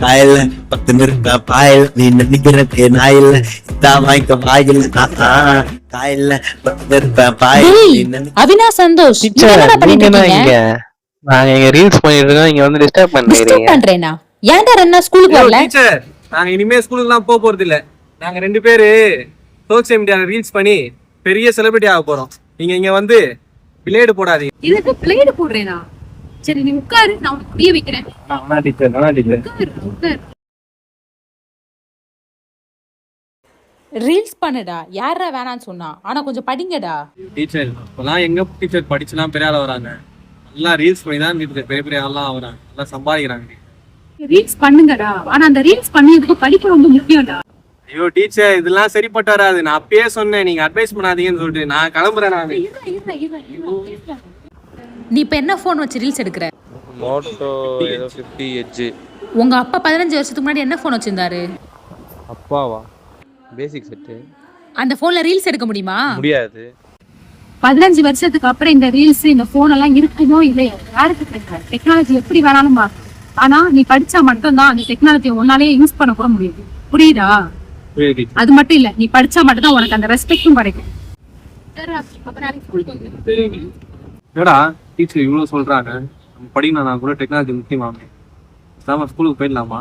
காயல்ல 10 நிறுத்த பாயல் நீ நினைக்கிறது நாயில் வாய்க்க வாயில் காயல்ல 10 நிறுத்த பாயல் அவினாஷ் சந்தோஷ் டீச்சர் நீங்க என்ன இங்க நாங்க இங்க ரீல்ஸ் பண்ணிட்டு இருக்கோம் இங்க வந்து டிஸ்டர்ப் டிஸ்டர்ப் பண்றேனா ஏன்டா ரெண்டா ஸ்கூலுக்கு வரல டீச்சர் நாங்க இனிமே ஸ்கூலுக்குலாம் போறது இல்ல நாங்க 2 பேரு சோஷியல் மீடியால ரீல்ஸ் பண்ணி பெரிய செலிபிரிட்டி ஆக போறோம் நீங்க இங்க வந்து பிளேடு போடாதீங்க இதுக்கு பிளேடு போடுறேனா சரி நீ உட்காரு நான் உனக்கு புரிய வைக்கிறேன் டீச்சர் ரீல்ஸ் பண்ணுடா யாரா வேணான்னு சொன்னா ஆனா கொஞ்சம் படிங்கடா டீச்சர் இப்பெல்லாம் எங்க டீச்சர் படிச்சுலாம் பெரிய ஆள் வராங்க நல்லா ரீல்ஸ் பண்ணி தான் பெரிய பெரிய ஆள்லாம் ஆகுறாங்க நல்லா சம்பாதிக்கிறாங்க ரீல்ஸ் பண்ணுங்கடா ஆனா அந்த ரீல்ஸ் பண்ணதுக்கு படிப்பு ரொம்ப முக்கியம்டா ஐயோ டீச்சர் இதெல்லாம் சரிப்பட்டு வராது நான் அப்பயே சொன்னேன் நீங்க அட்வைஸ் பண்ணாதீங்கன்னு சொல்லிட்டு நான் கிளம்புறேன் நான் நீ இப்ப என்ன போன் வச்சு ரீல்ஸ் எடுக்கிற மோட்டோ ஏதோ 50 எட்ஜ் உங்க அப்பா 15 வருஷத்துக்கு முன்னாடி என்ன போன் வச்சிருந்தாரு அப்பாவா பேசிக் செட் அந்த போன்ல ரீல்ஸ் எடுக்க முடியுமா முடியாது 15 வருஷத்துக்கு அப்புறம் இந்த ரீல்ஸ் இந்த போன் எல்லாம் இருக்குதோ இல்லையோ யாருக்கு தெரியும் டெக்னாலஜி எப்படி வேணாலும் மாறும் ஆனா நீ படிச்சா மட்டும்தான் அந்த டெக்னாலஜியை உன்னாலேயே யூஸ் பண்ண கூட முடியும் புரியுதா அது மட்டும் இல்ல நீ படிச்சா மட்டும் தான் உனக்கு அந்த ரெஸ்பெக்டும் கிடைக்கும் என்னடா டீச்சர் இவ்வளவு சொல்றாங்க நம்ம படிக்கணும் கூட டெக்னாலஜி முக்கியமாமே ஸ்கூலுக்கு போயிடலாமா